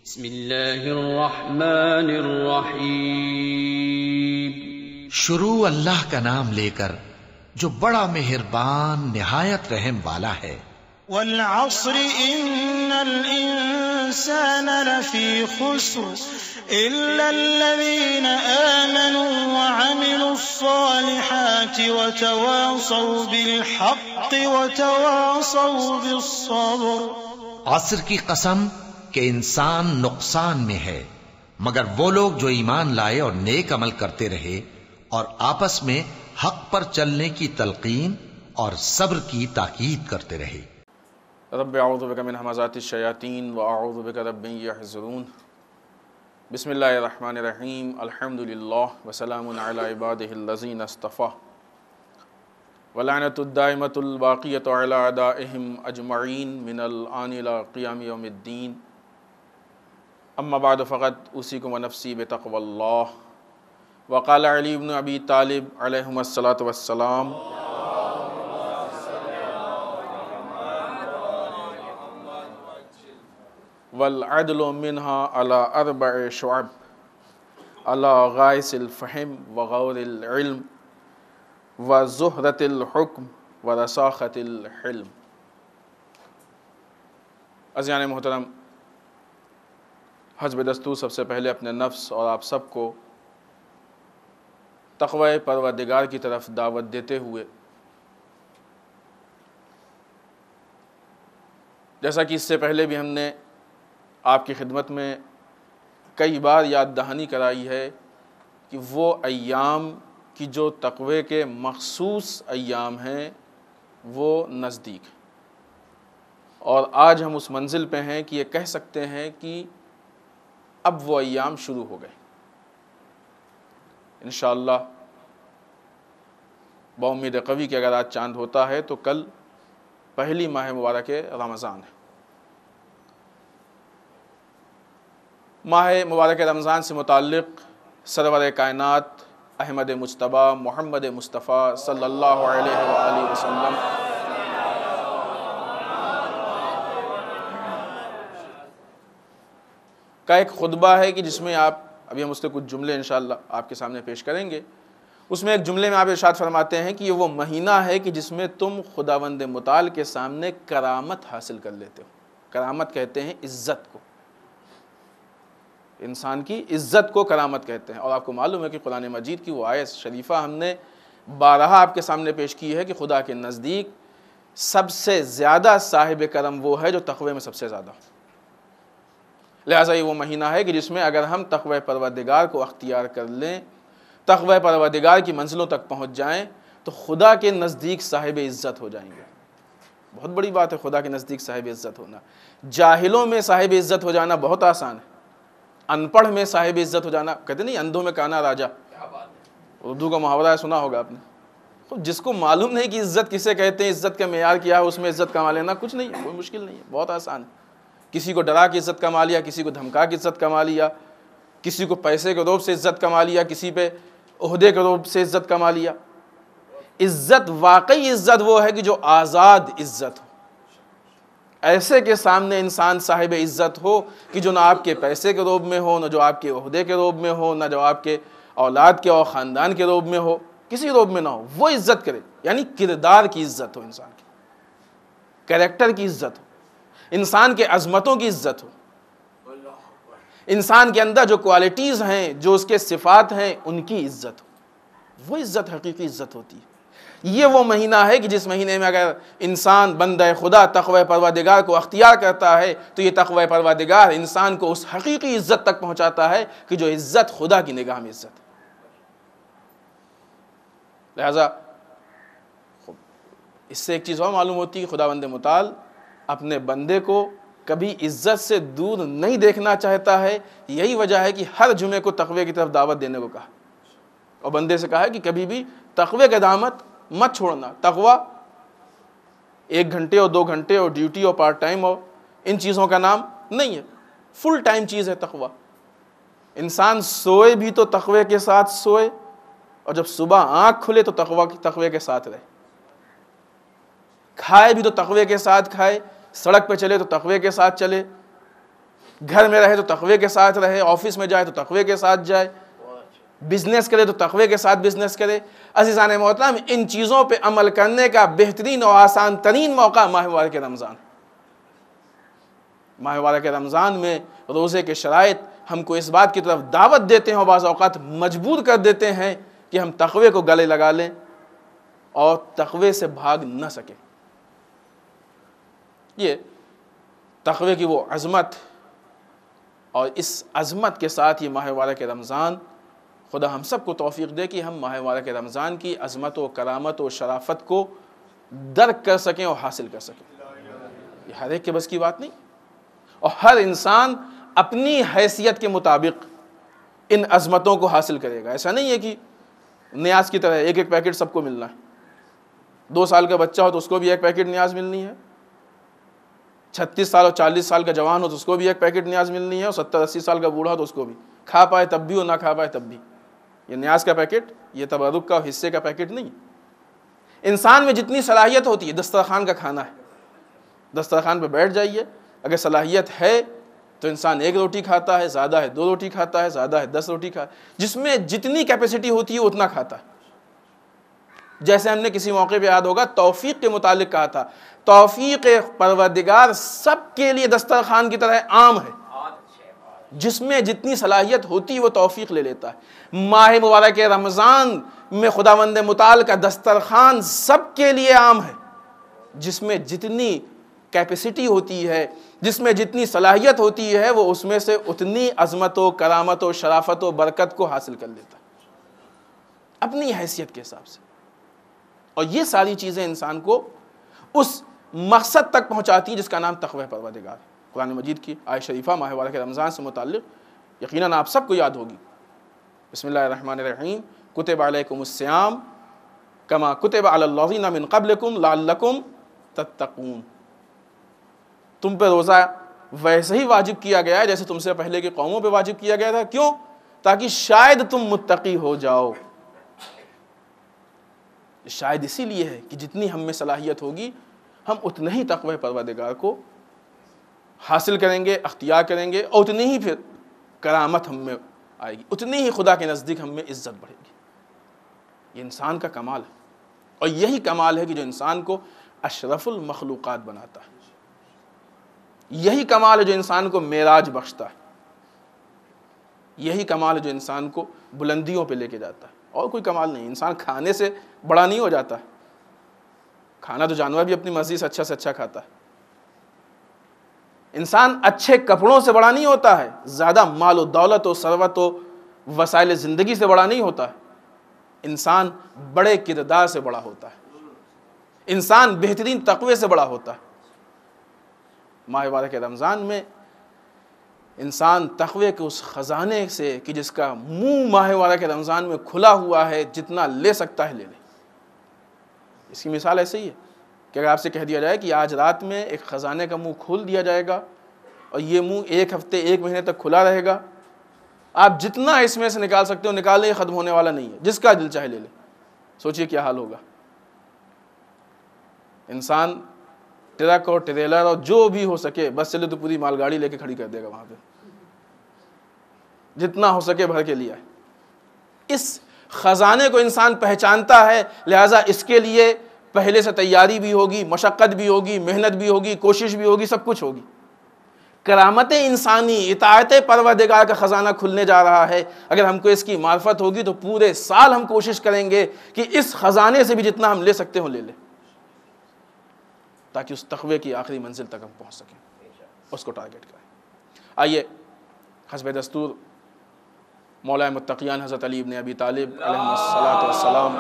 بسم اللہ الرحمن الرحیم۔ شروع اللہ کا نام لے کر جو بڑا مہربان نہایت رحم والا ہے۔ والعصر ان الانسان لفی خسر الا الذین آمنوا وعملوا الصالحات وتواصوا بالحق وتواصوا بالصبر۔ عصر کی قسم کہ انسان نقصان میں ہے مگر وہ لوگ جو ایمان لائے اور نیک عمل کرتے رہے اور آپس میں حق پر چلنے کی تلقین اور صبر کی تاکید کرتے رہے۔ رب اعوذ بک من ہمزات الشیاطین واعوذ بک رب ان یحضرون۔ بسم اللہ الرحمن الرحیم۔ الحمدللہ وسلام علی عبادہ الذین اصطفیٰ ولعنۃ الدائمۃ الباقیۃ علی اعدائہم اجمعین من الآن الی قیام یوم الدین۔ اما بعد فقط اوصیکم ونفسی بتقوی اللہ۔ وقال علی بن ابی طالب علیہم الصلاۃ والسلام والعدل منها على 4 شعب على غائس الفہم وغور العلم وزہرۃ الحکم ورساخۃ الحلم۔ عزیزان محترم، حسب دستور سب سے پہلے اپنے نفس اور آپ سب کو تقوی پروردگار کی طرف دعوت دیتے ہوئے، جیسا کہ اس سے پہلے بھی ہم نے آپ کی خدمت میں کئی بار یاد دہانی کرائی ہے کہ وہ ایام کی جو تقوی کے مخصوص ایام ہیں وہ نزدیک ہیں، اور آج ہم اس منزل پہ ہیں کہ یہ کہہ سکتے ہیں کہ اب وہ ایام شروع ہو گئے انشاءاللہ۔ بامید قوی کہ اگر آج چاند ہوتا ہے تو کل پہلی ماہ مبارک رمضان ہے۔ ماہ مبارک رمضان سے متعلق سرور کائنات احمد مجتبیٰ محمد مصطفیٰ صلی اللہ علیہ وآلہ وسلم کا ایک خطبہ ہے کہ جس میں ابھی ہم اس کے کچھ جملے انشاءاللہ آپ کے سامنے پیش کریں گے۔ اس میں ایک جملے میں آپ ارشاد فرماتے ہیں کہ یہ وہ مہینہ ہے کہ جس میں تم خداوند متعال کے سامنے کرامت حاصل کر لیتے ہو۔ کرامت کہتے ہیں عزت کو، انسان کی عزت کو کرامت کہتے ہیں، اور آپ کو معلوم ہے کہ قرآن مجید کی وہ آیت شریفہ ہم نے بارہا آپ کے سامنے پیش کی ہے کہ خدا کے نزدیک سب سے زیادہ صاحب کرم وہ ہے جو تقوی میں سب سے زیادہ ہو۔ لہٰذا یہ وہ مہینہ ہے کہ جس میں اگر ہم تقوی پروردگار کو اختیار کر لیں، تقوی پروردگار کی منزلوں تک پہنچ جائیں تو خدا کے نزدیک صاحب عزت ہو جائیں گے۔ بہت بڑی بات ہے خدا کے نزدیک صاحب عزت ہونا۔ جاہلوں میں صاحب عزت ہو جانا بہت آسان ہے، ان پڑھ میں صاحب عزت ہو جانا، کہتے نہیں اندھوں میں کانا راجا، اردو کا محاورہ ہے، سنا ہوگا آپ نے۔ جس کو معلوم نہیں کہ عزت کسے کہتے ہیں، عزت کا معیار کیا ہے، اس میں عزت کما لینا کچھ نہیں ہے، کوئی مشکل نہیں ہے، بہت آسان ہے۔ کسی کو ڈرا کے عزت کما لیا، کسی کو دھمکا کے عزت کما لیا، کسی کو پیسے کے روب سے عزت کما لیا، کسی پہ عہدے کے روب سے عزت کما لیا۔ عزت، واقعی عزت وہ ہے کہ جو آزاد عزت ہو، ایسے کے سامنے انسان صاحب عزت ہو کہ جو نہ آپ کے پیسے کے روب میں ہو، نہ جو آپ کے عہدے کے روب میں ہو، نہ جو آپ کے اولاد کے اور خاندان کے روب میں ہو، کسی روب میں نہ ہو، وہ عزت کرے، یعنی کردار کی عزت ہو، انسان کی کریکٹر کی عزت ہو، انسان کے عظمتوں کی عزت ہو، انسان کے اندر جو کوالٹیز ہیں، جو اس کے صفات ہیں، ان کی عزت ہو، وہ عزت حقیقی عزت ہوتی ہے۔ یہ وہ مہینہ ہے کہ جس مہینے میں اگر انسان بندہ خدا تقوی پروردگار کو اختیار کرتا ہے تو یہ تقوی پروردگار انسان کو اس حقیقی عزت تک پہنچاتا ہے کہ جو عزت خدا کی نگاہ میں عزت ہے۔ لہذا اس سے ایک چیز اور معلوم ہوتی ہے کہ خداوند متعال اپنے بندے کو کبھی عزت سے دور نہیں دیکھنا چاہتا ہے۔ یہی وجہ ہے کہ ہر جمعے کو تقوی کی طرف دعوت دینے کو کہا، اور بندے سے کہا ہے کہ کبھی بھی تقوی کا دامت مت چھوڑنا۔ تقوی 1 گھنٹے اور 2 گھنٹے اور ڈیوٹی اور پارٹ ٹائم اور ان چیزوں کا نام نہیں ہے، فل ٹائم چیز ہے تقوی۔ انسان سوئے بھی تو تقوی کے ساتھ سوئے، اور جب صبح آنکھ کھلے تو تقوی کے ساتھ رہے، کھائے بھی تو تقوی کے ساتھ کھائے، سڑک پہ چلے تو تقوی کے ساتھ چلے، گھر میں رہے تو تقوی کے ساتھ رہے، آفس میں جائے تو تقوی کے ساتھ جائے، بزنس کرے تو تقوی کے ساتھ بزنس کرے۔ عزیزان محترم، ان چیزوں پہ عمل کرنے کا بہترین اور آسان ترین موقع ماہ مبارک رمضان۔ ماہ مبارک رمضان میں روزے کے شرائط ہم کو اس بات کی طرف دعوت دیتے ہیں اور بعض اوقات مجبور کر دیتے ہیں کہ ہم تقوی کو گلے لگا لیں اور تقوی سے بھاگ نہ سکیں۔ یہ تقوی کی وہ عظمت، اور اس عظمت کے ساتھ یہ ماہ مبارک رمضان، خدا ہم سب کو توفیق دے کہ ہم ماہ مبارک رمضان کی عظمت و کرامت و شرافت کو درک کر سکیں اور حاصل کر سکیں۔ یہ ہر ایک کے بس کی بات نہیں، اور ہر انسان اپنی حیثیت کے مطابق ان عظمتوں کو حاصل کرے گا۔ ایسا نہیں ہے کہ نیاز کی طرح ایک ایک پیکٹ سب کو ملنا ہے۔ 2 سال کا بچہ ہو تو اس کو بھی ایک پیکٹ نیاز ملنی ہے، 36 سال اور 40 سال کا جوان ہو تو اس کو بھی ایک پیکٹ نیاز ملنی ہے، اور 70-80 سال کا بوڑھا ہو تو اس کو بھی، کھا پائے تب بھی اور نہ کھا پائے تب بھی۔ یہ نیاز کا پیکٹ، یہ تبرک کا اور حصے کا پیکٹ نہیں۔ انسان میں جتنی صلاحیت ہوتی ہے، دسترخوان کا کھانا ہے، دسترخوان پہ بیٹھ جائیے، اگر صلاحیت ہے تو انسان 1 روٹی کھاتا ہے، زیادہ ہے 2 روٹی کھاتا ہے، زیادہ ہے 10 روٹی کھاتا ہے، جس میں جتنی کیپیسٹی ہوتی ہے اتنا کھاتا ہے۔ جیسے ہم نے کسی موقع پہ یاد ہوگا توفیق کے متعلق کہا تھا، توفیق پروردگار سب کے لیے دسترخوان کی طرح عام ہے، جس میں جتنی صلاحیت ہوتی ہے وہ توفیق لے لیتا ہے۔ ماہ مبارک رمضان میں خداوند متعال کا دسترخوان سب کے لیے عام ہے، جس میں جتنی کیپیسٹی ہوتی ہے، جس میں جتنی صلاحیت ہوتی ہے، وہ اس میں سے اتنی عظمت و کرامت و شرافت و برکت کو حاصل کر لیتا ہے اپنی حیثیت کے حساب سے۔ اور یہ ساری چیزیں انسان کو اس مقصد تک پہنچاتی ہیں جس کا نام تقوی پروردگار ہے۔ قرآن مجید کی آیت شریفہ ماہ مبارک رمضان سے متعلق یقیناً آپ سب کو یاد ہوگی۔ بسم اللہ الرحمن الرحیم، کتب علیکم الصیام کما کتب علی الذین من قبلکم لعلکم تتقون۔ تم پہ روزہ ویسے ہی واجب کیا گیا ہے جیسے تم سے پہلے کی قوموں پہ واجب کیا گیا تھا۔ کیوں؟ تاکہ شاید تم متقی ہو جاؤ۔ شاید اسی لیے ہے کہ جتنی ہم میں صلاحیت ہوگی ہم اتنا ہی تقوی پروردگار کو حاصل کریں گے، اختیار کریں گے، اور اتنی ہی پھر کرامت ہم میں آئے گی، اتنی ہی خدا کے نزدیک ہم میں عزت بڑھے گی۔ یہ انسان کا کمال ہے، اور یہی کمال ہے کہ جو انسان کو اشرف المخلوقات بناتا ہے، یہی کمال ہے جو انسان کو معراج بخشتا ہے، یہی کمال ہے جو انسان کو بلندیوں پہ لے کے جاتا ہے، اور کوئی کمال نہیں۔ انسان کھانے سے بڑا نہیں ہو جاتا ہے، کھانا تو جانور بھی اپنی مرضی سے اچھا کھاتا ہے۔ انسان اچھے کپڑوں سے بڑا نہیں ہوتا ہے، زیادہ مال و دولت و ثروت و وسائل زندگی سے بڑا نہیں ہوتا ہے۔ انسان بڑے کردار سے بڑا ہوتا ہے، انسان بہترین تقوی سے بڑا ہوتا ہے۔ ماہ مبارک رمضان میں انسان تقوی کے اس خزانے سے کہ جس کا منہ ماہ مبارک رمضان میں کھلا ہوا ہے، جتنا لے سکتا ہے لے لے۔ اس کی مثال ایسے ہی ہے کہ اگر آپ سے کہہ دیا جائے کہ آج رات میں ایک خزانے کا منہ کھول دیا جائے گا اور یہ منہ 1 ہفتے 1 مہینے تک کھلا رہے گا، آپ جتنا اس میں سے نکال سکتے ہو نکال لیں، ختم ہونے والا نہیں ہے، جس کا دل چاہے لے لیں۔ سوچئے کیا حال ہوگا۔ انسان ٹرک اور ٹریلر اور جو بھی ہو سکے، بس چلے تو پوری مال گاڑی لے کے کھڑی کر دے گا وہاں پہ، جتنا ہو سکے بھر کے لیا ہے۔ اس خزانے کو انسان پہچانتا ہے، لہٰذا اس کے لیے پہلے سے تیاری بھی ہوگی، مشقت بھی ہوگی، محنت بھی ہوگی، کوشش بھی ہوگی، سب کچھ ہوگی۔ کرامت انسانی، اطاعت پروردگار کا خزانہ کھلنے جا رہا ہے۔ اگر ہم کو اس کی معرفت ہوگی تو پورے سال ہم کوشش کریں گے کہ اس خزانے سے بھی جتنا ہم لے سکتے ہوں لے لیں، تاکہ اس تقوی کی آخری منزل تک ہم پہنچ سکیں، اس کو ٹارگٹ کریں۔ آئیے حسب دستور مولا متقیان حضرت علی ابن ابی طالب علیہ الصلاۃ والسلام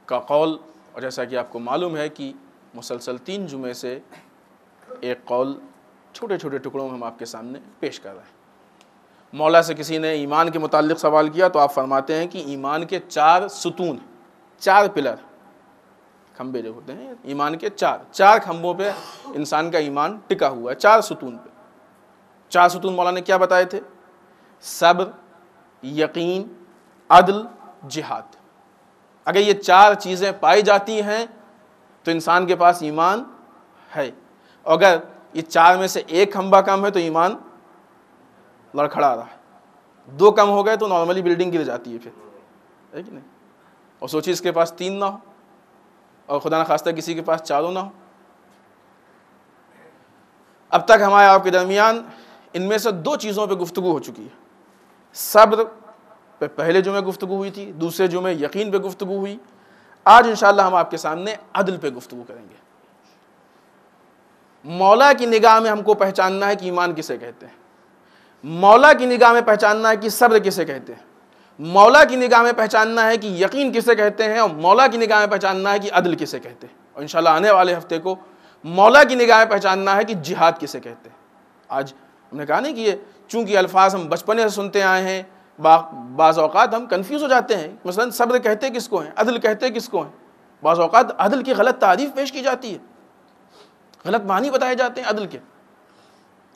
کا قول، اور جیسا کہ آپ کو معلوم ہے کہ مسلسل 3 جمعے سے ایک قول چھوٹے چھوٹے ٹکڑوں میں ہم آپ کے سامنے پیش کر رہے ہیں۔ مولا سے کسی نے ایمان کے متعلق سوال کیا تو آپ فرماتے ہیں کہ ایمان کے 4 ستون، 4 پلر، کھمبے جو ہوتے ہیں ایمان کے 4 کھمبوں پہ انسان کا ایمان ٹکا ہوا ہے، 4 ستون پہ۔ 4 ستون مولا نے کیا بتائے تھے؟ صبر، یقین، عدل، جہاد۔ اگر یہ 4 چیزیں پائی جاتی ہیں تو انسان کے پاس ایمان ہے. اگر یہ 4 میں سے ایک کھمبا کم ہے تو ایمان لڑکھڑا رہا ہے. 2 کم ہو گئے تو نارملی بلڈنگ گر جاتی ہے پھر, ہے کہ نہیں؟ اور سوچیے اس کے پاس 3 نہ ہو, اور خدا نخواستہ کسی کے پاس 4 نہ ہو. اب تک ہمارے آپ کے درمیان ان میں سے 2 چیزوں پہ گفتگو ہو چکی ہے. صبر پہ پہلے جمعے گفتگو ہوئی تھی, دوسرے جمعے یقین پہ گفتگو ہوئی. آج انشاءاللہ ہم آپ کے سامنے عدل پہ گفتگو کریں گے. مولا کی نگاہ میں ہم کو پہچاننا ہے کہ ایمان کسے کہتے ہیں, مولا کی نگاہ میں پہچاننا ہے کہ صبر کسے کہتے ہیں, مولا کی نگاہ میں پہچاننا ہے کہ یقین کسے کہتے ہیں, اور مولا کی نگاہ میں پہچاننا ہے کہ عدل کسے کہتے ہیں. اور انشاءاللہ آنے والے ہفتے کو مولا کی نگاہ میں پہچاننا ہے کہ جہاد کسے کہتے ہیں. آج ہم نے کہا نہیں کہ یہ چونکہ الفاظ ہم بچپنے سے سنتے آئے ہیں, بعض اوقات ہم کنفیوز ہو جاتے ہیں. مثلا صبر کہتے کس کو ہیں, عدل کہتے کس کو ہیں. بعض اوقات عدل کی غلط تعریف پیش کی جاتی ہے, غلط معنی بتائے جاتے ہیں عدل کے,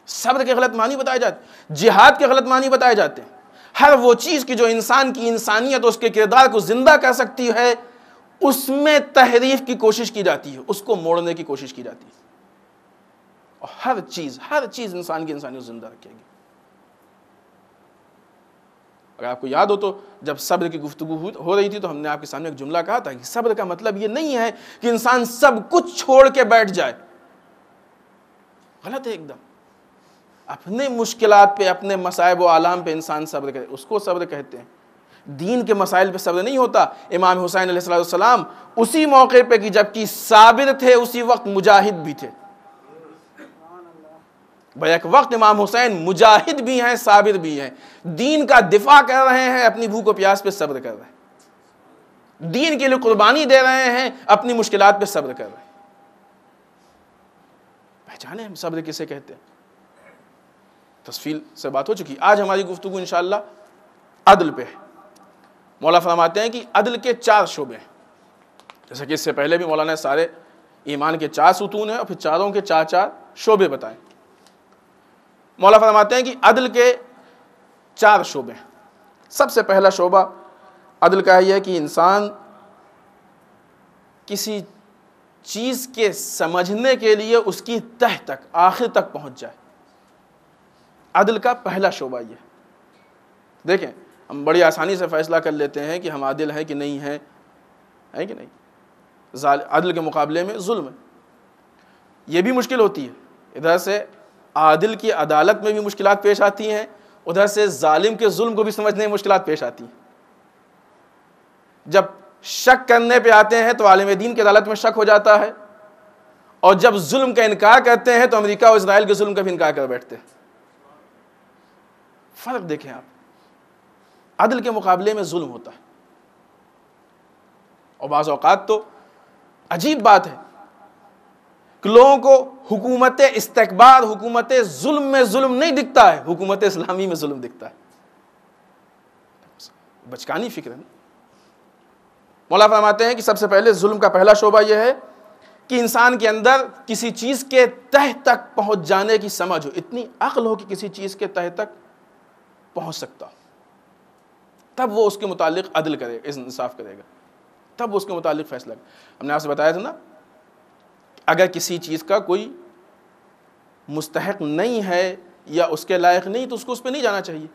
صبر کے غلط معنی بتائے جاتے ہیں, جہاد کے غلط معنی بتائے جاتے ہیں. ہر وہ چیز کی جو انسان کی انسانیت اور اس کے کردار کو زندہ کر سکتی ہے, اس میں تحریف کی کوشش کی جاتی ہے, اس کو موڑنے کی کوشش کی جاتی ہے. اور ہر چیز انسان کی انسانیت کو زندہ رکھے گی. اگر آپ کو یاد ہو تو جب صبر کی گفتگو ہو رہی تھی تو ہم نے آپ کے سامنے ایک جملہ کہا تھا کہ صبر کا مطلب یہ نہیں ہے کہ انسان سب کچھ چھوڑ کے بیٹھ جائے. غلط ہے ایک دم. اپنے مشکلات پہ, اپنے مصائب و آلام پہ انسان صبر کرے, اس کو صبر کہتے ہیں. دین کے مسائل پہ صبر نہیں ہوتا. امام حسین علیہ السلام اسی موقع پہ کہ جبکہ صابر تھے اسی وقت مجاہد بھی تھے. بیک وقت امام حسین مجاہد بھی ہیں, صابر بھی ہیں. دین کا دفاع کر رہے ہیں, اپنی بھوک و پیاس پہ صبر کر رہے ہیں. دین کے لیے قربانی دے رہے ہیں, اپنی مشکلات پہ صبر کر رہے ہیں. پہچانے ہم صبر کسے کہتے ہیں. تفصیل سے بات ہو چکی. آج ہماری گفتگو انشاءاللہ عدل پہ ہے. مولا فرماتے ہیں کہ عدل کے 4 شعبے ہیں. جیسا کہ اس سے پہلے بھی مولانا نے سارے ایمان کے 4 ستون ہیں اور پھر چاروں کے 4 شعبے بتائیں. مولا فرماتے ہیں کہ عدل کے 4 شعبے ہیں. سب سے پہلا شعبہ عدل کا یہ ہے کہ انسان کسی چیز کے سمجھنے کے لیے اس کی تہ تک, آخر تک پہنچ جائے. عدل کا پہلا شعبہ یہ. دیکھیں ہم بڑی آسانی سے فیصلہ کر لیتے ہیں کہ ہم عادل ہیں کہ نہیں ہیں, ہے کہ نہیں. عدل کے مقابلے میں ظلم ہے, یہ بھی مشکل ہوتی ہے. ادھر سے عادل کی عدالت میں بھی مشکلات پیش آتی ہیں, ادھر سے ظالم کے ظلم کو بھی سمجھنے میں مشکلات پیش آتی ہیں. جب شک کرنے پہ آتے ہیں تو عالم دین کی عدالت میں شک ہو جاتا ہے, اور جب ظلم کا انکار کرتے ہیں تو امریکہ اور اسرائیل کے ظلم کا بھی انکار کر بیٹھتے ہیں. فرق دیکھیں آپ, عدل کے مقابلے میں ظلم ہوتا ہے. اور بعض اوقات تو عجیب بات ہے کہ لوگوں کو حکومت استکبار, حکومت ظلم میں ظلم نہیں دکھتا ہے, حکومت اسلامی میں ظلم دکھتا ہے. بچکانی فکر ہے. مولا فرماتے ہیں کہ سب سے پہلے ظلم کا پہلا شعبہ یہ ہے کہ انسان کے اندر کسی چیز کے تہ تک پہنچ جانے کی سمجھ ہو, اتنی عقل ہو کہ کسی چیز کے تہ تک پہنچ سکتا, تب وہ اس کے متعلق عدل کرے گا, انصاف کرے گا, تب وہ اس کے متعلق فیصلہ کرے. ہم نے آپ سے بتایا تھا نا, اگر کسی چیز کا کوئی مستحق نہیں ہے یا اس کے لائق نہیں تو اس پہ نہیں جانا چاہیے.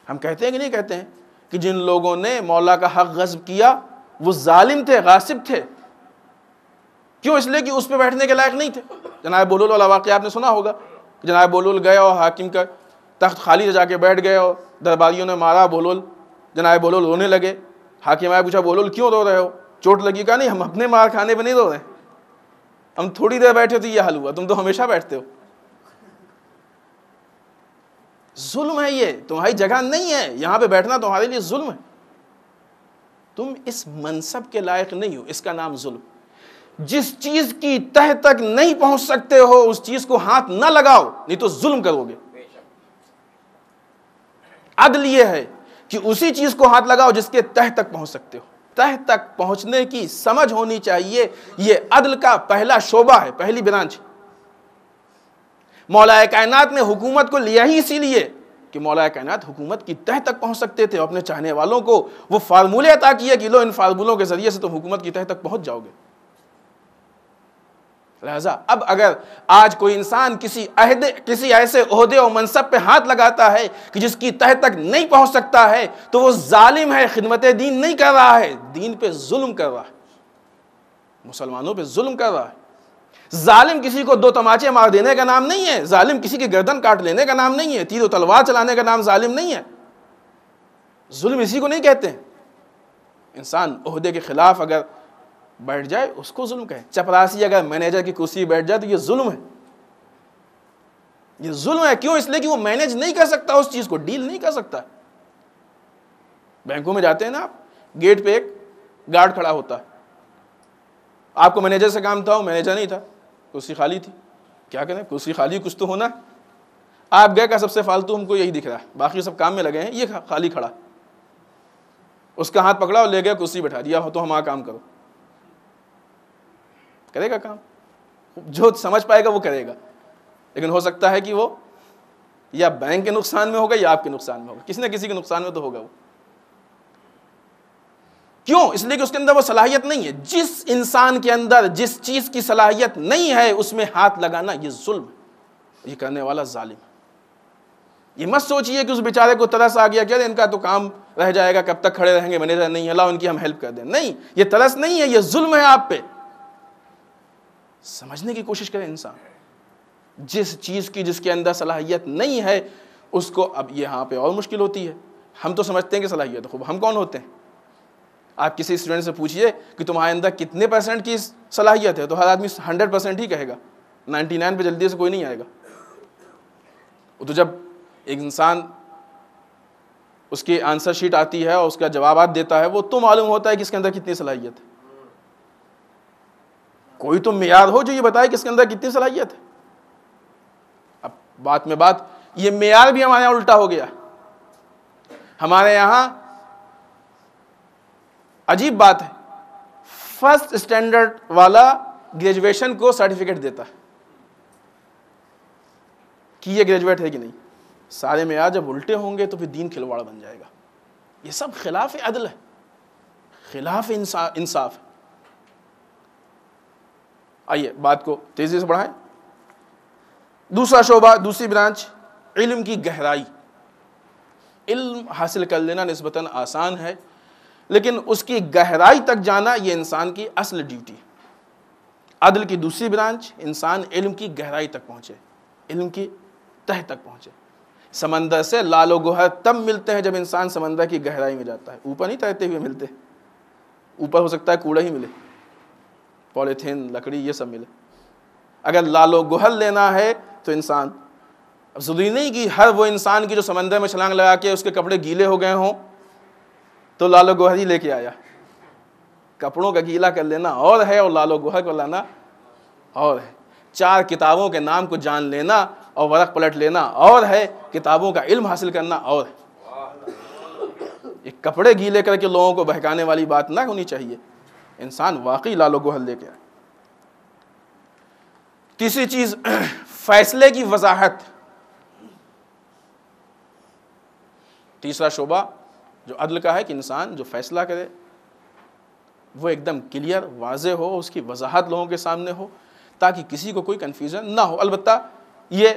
ہم کہتے ہیں کہ نہیں کہتے ہیں کہ جن لوگوں نے مولا کا حق غصب کیا وہ ظالم تھے, غاصب تھے. کیوں؟ اس لیے کہ اس پہ بیٹھنے کے لائق نہیں تھے. جناب بولول والا واقعہ آپ نے سنا ہوگا. جناب بولول گئے اور حاکم کا تخت خالی جا کے بیٹھ گئے اور درباریوں نے مارا بولول. جناب بولول رونے لگے. حاکم آیا, پوچھا بولول کیوں رو رہے ہو, چوٹ لگی؟ کہا نہیں, ہم اپنے مار کھانے پہ نہیں رو رہے, ہم تھوڑی دیر بیٹھے تو یہ حل ہوا, تم تو ہمیشہ بیٹھتے ہو. ظلم ہے یہ, تمہاری جگہ نہیں ہے یہاں پہ بیٹھنا, تمہارے لیے ظلم ہے. تم اس منصب کے لائق نہیں ہو, اس کا نام ظلم. جس چیز کی تہ تک نہیں پہنچ سکتے ہو اس چیز کو ہاتھ نہ لگاؤ, نہیں تو ظلم کرو گے. عدل یہ ہے کہ اسی چیز کو ہاتھ لگاؤ جس کے تہ تک پہنچ سکتے ہو. تہ تک پہنچنے کی سمجھ ہونی چاہیے, یہ عدل کا پہلا شعبہ ہے, پہلی برانچ. مولا کائنات نے حکومت کو لیا ہی اسی لیے کہ مولا کائنات حکومت کی تہ تک پہنچ سکتے تھے, اور اپنے چاہنے والوں کو وہ فارمولے عطا کیے کہ لو ان فارمولوں کے ذریعے سے تم حکومت کی تہ تک پہنچ جاؤ گے. لہذا اب اگر آج کوئی انسان کسی ایسے عہدے اور منصب پہ ہاتھ لگاتا ہے کہ جس کی تہ تک نہیں پہنچ سکتا ہے تو وہ ظالم ہے، خدمت دین نہیں کر رہا ہے، دین پہ ظلم کر رہا ہے، مسلمانوں پہ ظلم کر رہا ہے۔ ظالم کسی کو 2 تماچے مار دینے کا نام نہیں ہے، ظالم کسی کی گردن کاٹ لینے کا نام نہیں ہے، تیر و تلوار چلانے کا نام ظالم نہیں ہے۔ ظلم اسی کو نہیں کہتے ہیں۔ انسان عہدے کے خلاف اگر بیٹھ جائے اس کو ظلم کہے۔ چپراسی اگر مینیجر کی کرسی بیٹھ جائے تو یہ ظلم ہے، یہ ظلم ہے۔ کیوں؟ اس لیے کہ وہ مینیج نہیں کر سکتا، اس چیز کو ڈیل نہیں کر سکتا۔ بینکوں میں جاتے ہیں نا آپ، گیٹ پہ ایک گارڈ کھڑا ہوتا ہے، آپ کو مینیجر سے کام تھا، وہ مینیجر نہیں تھا، کرسی خالی تھی، کیا کریں، کرسی خالی کچھ تو ہونا۔ آپ گئے کہ سب سے فالتو ہم کو یہی دکھ رہا ہے، باقی سب کام میں لگے ہیں، یہ خالی کھڑا، اس کا ہاتھ پکڑا اور لے گیا کرسی بٹھا دیا، ہو تو ہمارا کام کرو، کرے گا کام؟ جو سمجھ پائے گا وہ کرے گا، لیکن ہو سکتا ہے کہ وہ یا بینک کے نقصان میں ہوگا یا آپ کے نقصان میں ہوگا، کسی نہ کسی کے نقصان میں تو ہوگا وہ۔ کیوں؟ اس لیے کہ اس کے اندر وہ صلاحیت نہیں ہے۔ جس انسان کے اندر جس چیز کی صلاحیت نہیں ہے اس میں ہاتھ لگانا یہ ظلم ہے، یہ کرنے والا ظالم ہے۔ یہ مت سوچئے کہ اس بیچارے کو ترس آ گیا، کیا ان کا تو کام رہ جائے گا، کب تک کھڑے رہیں گے، مینیجر نہیں ہے، لاؤ ان کی ہم ہیلپ کر دیں۔ نہیں، یہ ترس نہیں ہے، یہ ظلم ہے آپ پہ۔ سمجھنے کی کوشش کرے انسان، جس چیز کی جس کے اندر صلاحیت نہیں ہے اس کو، اب یہاں پہ اور مشکل ہوتی ہے۔ ہم تو سمجھتے ہیں کہ صلاحیت، خوب ہم کون ہوتے ہیں؟ آپ کسی اسٹوڈنٹ سے پوچھئے کہ تمہارے اندر کتنے % کی صلاحیت ہے، تو ہر آدمی 100% ہی کہے گا، 99 پہ جلدی سے کوئی نہیں آئے گا۔ وہ تو جب ایک انسان اس کی آنسر شیٹ آتی ہے اور اس کا جوابات دیتا ہے، وہ تو معلوم ہوتا ہے کہ اس کے اندر کتنی صلاحیت ہے۔ کوئی تو معیار ہو جو یہ بتائے کہ اس کے اندر کتنی صلاحیت ہے۔ اب بات میں بات، یہ معیار بھی ہمارے یہاں الٹا ہو گیا۔ ہمارے یہاں عجیب بات ہے، فرسٹ اسٹینڈرڈ والا گریجویشن کو سرٹیفکیٹ دیتا ہے کہ یہ گریجویٹ ہے کہ نہیں۔ سارے معیار جب الٹے ہوں گے تو پھر دین کھلواڑ بن جائے گا۔ یہ سب خلاف عدل ہے، خلاف انصاف ہے۔ آئیے بات کو تیزی سے بڑھائیں۔ دوسرا شعبہ، دوسری برانچ، علم کی گہرائی۔ علم حاصل کر لینا نسبتاً آسان ہے، لیکن اس کی گہرائی تک جانا یہ انسان کی اصل ڈیوٹی ہے۔ عدل کی دوسری برانچ، انسان علم کی گہرائی تک پہنچے، علم کی تہ تک پہنچے۔ سمندر سے لال و گوہر تب ملتے ہیں جب انسان سمندر کی گہرائی میں جاتا ہے، اوپر نہیں تیرتے ہوئے ملتے۔ اوپر ہو سکتا ہے کوڑا ہی ملے، پولیتھین، لکڑی، یہ سب ملے۔ اگر لال و گوہر لینا ہے تو انسان، اب ضروری نہیں کہ ہر وہ انسان کی جو سمندر میں چھلانگ لگا کے اس کے کپڑے گیلے ہو گئے ہوں تو لال و گوہر ہی لے کے آیا۔ کپڑوں کا گیلا کر لینا اور ہے اور لال و گوہر کو لانا اور ہے۔ 4 کتابوں کے نام کو جان لینا اور ورق پلٹ لینا اور ہے، کتابوں کا علم حاصل کرنا اور ہے۔ یہ کپڑے گیلے کر کے لوگوں کو بہکانے والی بات نہ ہونی چاہیے، انسان واقعی لال و گوہر لے کے آئے۔ تیسری چیز، فیصلے کی وضاحت۔ تیسرا شعبہ جو عدل کا ہے کہ انسان جو فیصلہ کرے وہ ایک دم کلیئر، واضح ہو، اس کی وضاحت لوگوں کے سامنے ہو تاکہ کسی کو کوئی کنفیوژن نہ ہو۔ البتہ یہ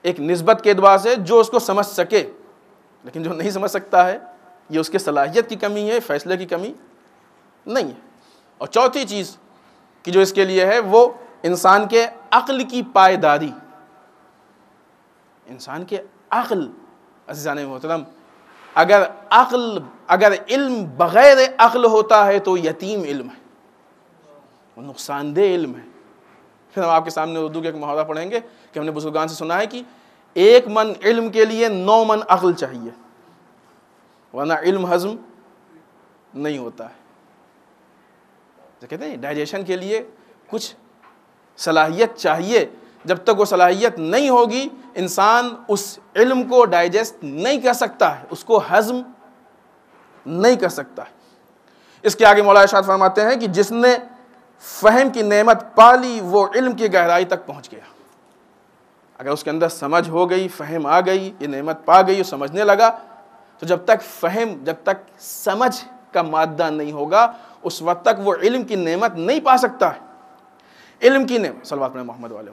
ایک نسبت کے اعتبار سے جو اس کو سمجھ سکے، لیکن جو نہیں سمجھ سکتا ہے یہ اس کے صلاحیت کی کمی ہے، فیصلے کی کمی نہیں ہے۔ اور چوتھی چیز کہ جو اس کے لیے ہے وہ انسان کے عقل کی پائیداری۔ انسان کے عقل، عزیزان محترم، اگر علم بغیر عقل ہوتا ہے تو یتیم علم ہے، وہ نقصان دہ علم ہے۔ پھر ہم آپ کے سامنے اردو کا ایک محاورہ پڑھیں گے کہ ہم نے بزرگان سے سنا ہے کہ 1 من علم کے لیے 9 من عقل چاہیے، ورنہ علم ہضم نہیں ہوتا ہے۔ جو کہتے ہیں ڈائجیشن کے لیے کچھ صلاحیت چاہیے، جب تک وہ صلاحیت نہیں ہوگی انسان اس علم کو ڈائجسٹ نہیں کر سکتا ہے، اس کو ہضم نہیں کر سکتا ہے۔ اس کے آگے مولا ارشاد فرماتے ہیں کہ جس نے فہم کی نعمت پالی وہ علم کی گہرائی تک پہنچ گیا۔ اگر اس کے اندر سمجھ ہو گئی، فہم آ گئی، یہ نعمت پا گئی، وہ سمجھنے لگا، تو جب تک سمجھ کا مادہ نہیں ہوگا اس وقت تک وہ علم کی نعمت نہیں پا سکتا ہے۔ علم کی نعمت. صلوات پڑھیں محمد والے.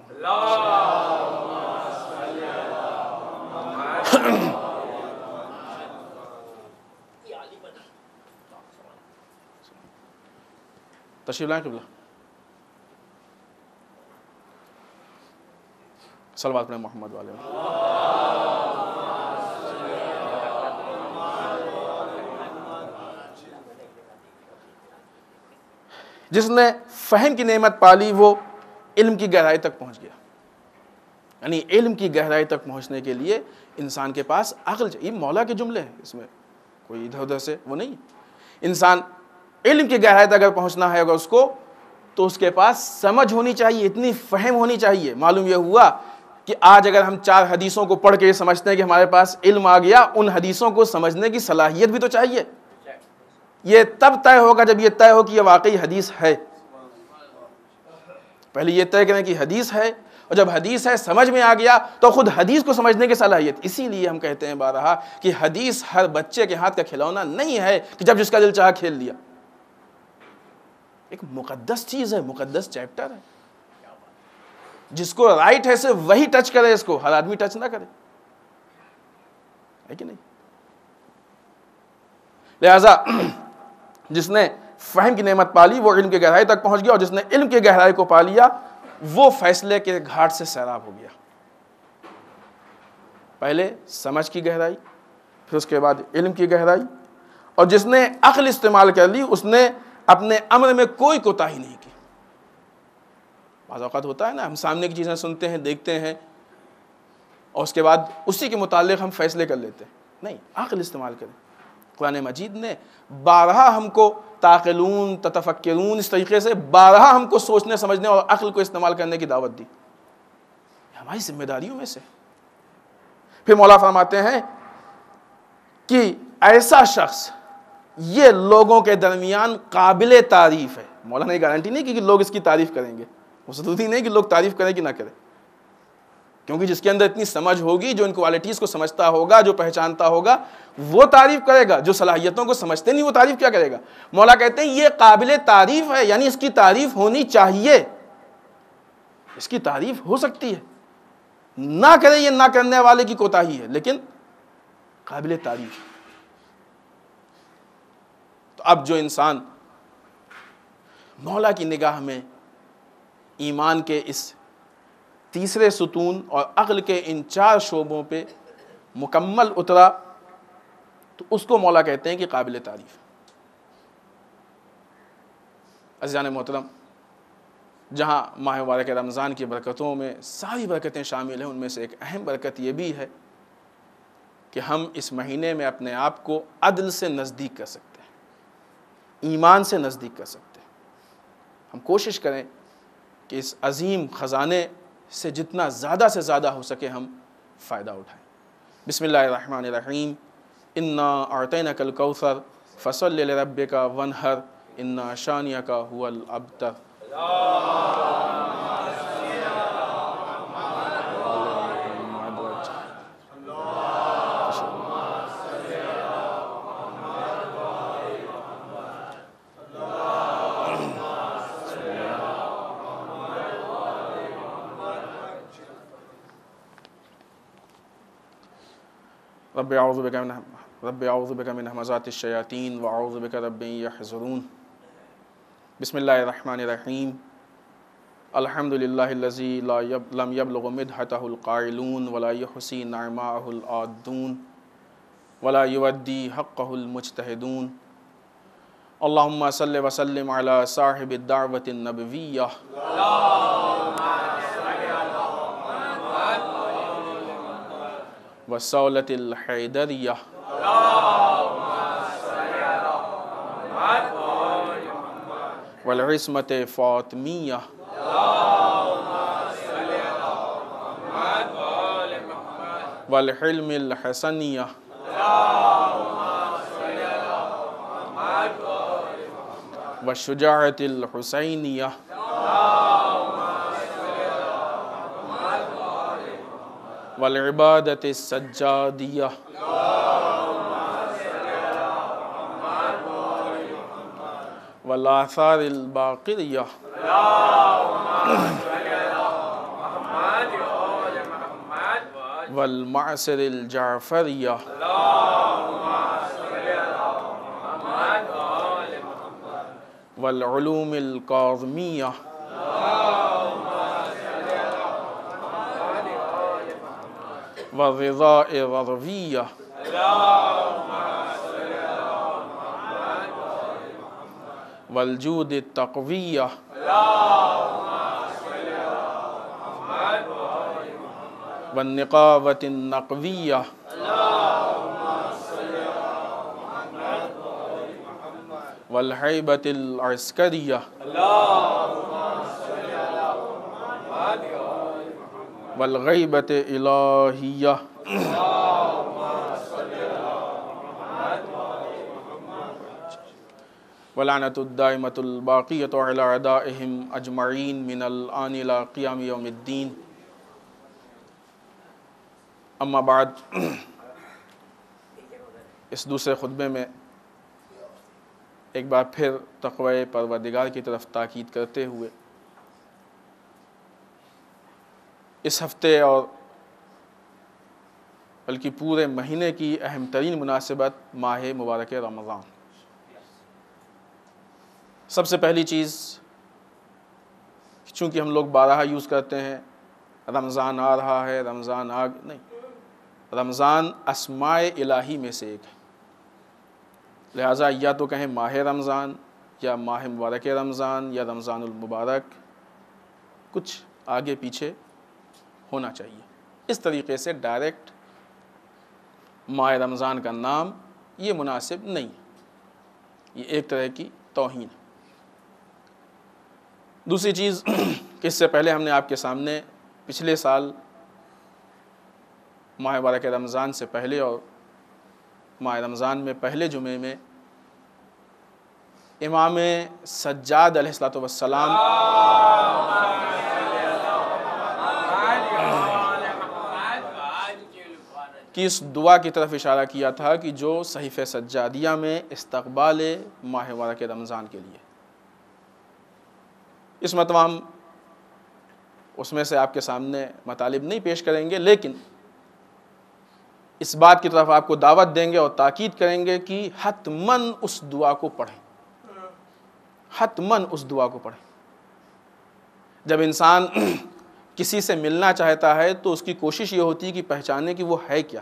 تشریف لائیں قبلہ. صلوات پڑھیں محمد والے. جس نے فہم کی نعمت پالی وہ علم کی گہرائی تک پہنچ گیا. یعنی علم کی گہرائی تک پہنچنے کے لیے انسان کے پاس عقل چاہیے. یہ مولا کے جملے ہیں, اس میں کوئی ادھر ادھر سے وہ نہیں. انسان علم کی گہرائی تک اگر پہنچنا ہے اگر اس کو, تو اس کے پاس سمجھ ہونی چاہیے, اتنی فہم ہونی چاہیے. معلوم یہ ہوا کہ آج اگر ہم 4 حدیثوں کو پڑھ کے یہ سمجھتے ہیں کہ ہمارے پاس علم آ گیا, ان حدیثوں کو سمجھنے کی صلاحیت بھی تو چاہیے. یہ تب طے ہوگا جب یہ طے ہو کہ یہ واقعی حدیث ہے. پہلے یہ طے کریں کہ حدیث ہے, اور جب حدیث ہے سمجھ میں آ گیا تو خود حدیث کو سمجھنے کی صلاحیت. اسی لیے ہم کہتے ہیں بارہا کہ حدیث ہر بچے کے ہاتھ کا کھلونا نہیں ہے کہ جب جس کا دل چاہا کھیل لیا. ایک مقدس چیز ہے, مقدس چیپٹر ہے. جس کو رائٹ ہے سے وہی ٹچ کرے اس کو, ہر آدمی ٹچ نہ کرے, ہے کہ نہیں. لہذا جس نے فہم کی نعمت پالی وہ علم کی گہرائی تک پہنچ گیا, اور جس نے علم کی گہرائی کو پا لیا وہ فیصلے کے گھاٹ سے سیراب ہو گیا. پہلے سمجھ کی گہرائی, پھر اس کے بعد علم کی گہرائی, اور جس نے عقل استعمال کر لی اس نے اپنے امر میں کوئی کوتاہی نہیں کی. بعض اوقات ہوتا ہے نا, ہم سامنے کی چیزیں سنتے ہیں, دیکھتے ہیں, اور اس کے بعد اسی کے متعلق ہم فیصلے کر لیتے ہیں. نہیں, عقل استعمال کریں. قرآن مجید نے بارہا ہم کو تعقلون تتفکرون اس طریقے سے بارہا ہم کو سوچنے سمجھنے اور عقل کو استعمال کرنے کی دعوت دی. یہ ہماری ذمہ داریوں میں سے. پھر مولا فرماتے ہیں کہ ایسا شخص یہ لوگوں کے درمیان قابل تعریف ہے. مولا نے گارنٹی نہیں کہ لوگ اس کی تعریف کریں گے, وہ ضروری نہیں کہ لوگ تعریف کریں کہ نہ کریں, کیونکہ جس کے اندر اتنی سمجھ ہوگی, جو ان کوالٹیز کو سمجھتا ہوگا, جو پہچانتا ہوگا, وہ تعریف کرے گا. جو صلاحیتوں کو سمجھتے نہیں وہ تعریف کیا کرے گا. مولا کہتے ہیں یہ قابل تعریف ہے, یعنی اس کی تعریف ہونی چاہیے, اس کی تعریف ہو سکتی ہے. نہ کرے یہ نہ کرنے والے کی کوتاہی ہے, لیکن قابل تعریف. تو اب جو انسان مولا کی نگاہ میں ایمان کے اس تیسرے ستون اور عقل کے ان 4 شعبوں پہ مکمل اترا, تو اس کو مولا کہتے ہیں کہ قابل تعریف. عزیزان محترم, جہاں ماہ مبارک رمضان کی برکتوں میں ساری برکتیں شامل ہیں, ان میں سے ایک اہم برکت یہ بھی ہے کہ ہم اس مہینے میں اپنے آپ کو عدل سے نزدیک کر سکتے ہیں, ایمان سے نزدیک کر سکتے ہیں. ہم کوشش کریں کہ اس عظیم خزانے سے جتنا زیادہ سے زیادہ ہو سکے ہم فائدہ اٹھائیں. بسم اللہ الرحمن الرحیم. انا اعطیناک الکوثر فصل لربک وانحر انا شانئک هو الابتر. رب اعوذ بک من همزات الشیاطین واعوذ بک رب ان یحضرون. بسم اللہ الرحمن الرحیم. الحمد للہ الذی لم یبلغ مدحتہ القائلون ولا یحصی نعماءہ العادون ولا یودی حقہ المجتہدون. اللہم صل وسلم علی صاحب الدعوۃ النبویہ والصولة الحیدریہ والعصمة فاطمیہ والحلم الحسنیہ والشجاعة الحسینیہ والعبادة السجادیہ والآثار الباقریہ والمعصر الجعفریہ والعلوم الکاظمیہ والرضاء الرضویہ والجود التقویہ والنقاوة النقویہ والحیبة العسکریہ والغیبة الہیہ ولعنة الدائمة الباقیة على اعدائهم اجمعین من الآن الى قیام یوم الدین. اما بعد، اس دوسرے خطبے میں ایک بار پھر تقوی پروردگار کی طرف تاکید کرتے ہوئے اس ہفتے اور بلکہ پورے مہینے کی اہم ترین مناسبت ماہ مبارک رمضان. سب سے پہلی چیز، چونکہ ہم لوگ بارہا یوز کرتے ہیں رمضان آ رہا ہے، رمضان نہیں، رمضان اسماء الہی میں سے ایک ہے، لہٰذا یا تو کہیں ماہ رمضان یا ماہ مبارک رمضان یا رمضان المبارک، کچھ آگے پیچھے ہونا چاہیے. اس طریقے سے ڈائریکٹ ماہ رمضان کا نام یہ مناسب نہیں، یہ ایک طرح کی توہین ہے. دوسری چیز کہ اس سے پہلے ہم نے آپ کے سامنے پچھلے سال ماہ مبارک رمضان سے پہلے اور ماہ رمضان میں پہلے جمعے میں امام سجاد علیہ السلام کی اس دعا کی طرف اشارہ کیا تھا کہ جو صحیفہ سجادیہ میں استقبال ماہ مبارک رمضان کے لیے. اس مرتبہ ہم اس میں سے آپ کے سامنے مطالب نہیں پیش کریں گے، لیکن اس بات کی طرف آپ کو دعوت دیں گے اور تاکید کریں گے کہ حتماً اس دعا کو پڑھیں، حتماً اس دعا کو پڑھیں. جب انسان کسی سے ملنا چاہتا ہے تو اس کی کوشش یہ ہوتی ہے کہ پہچانے کہ وہ ہے کیا.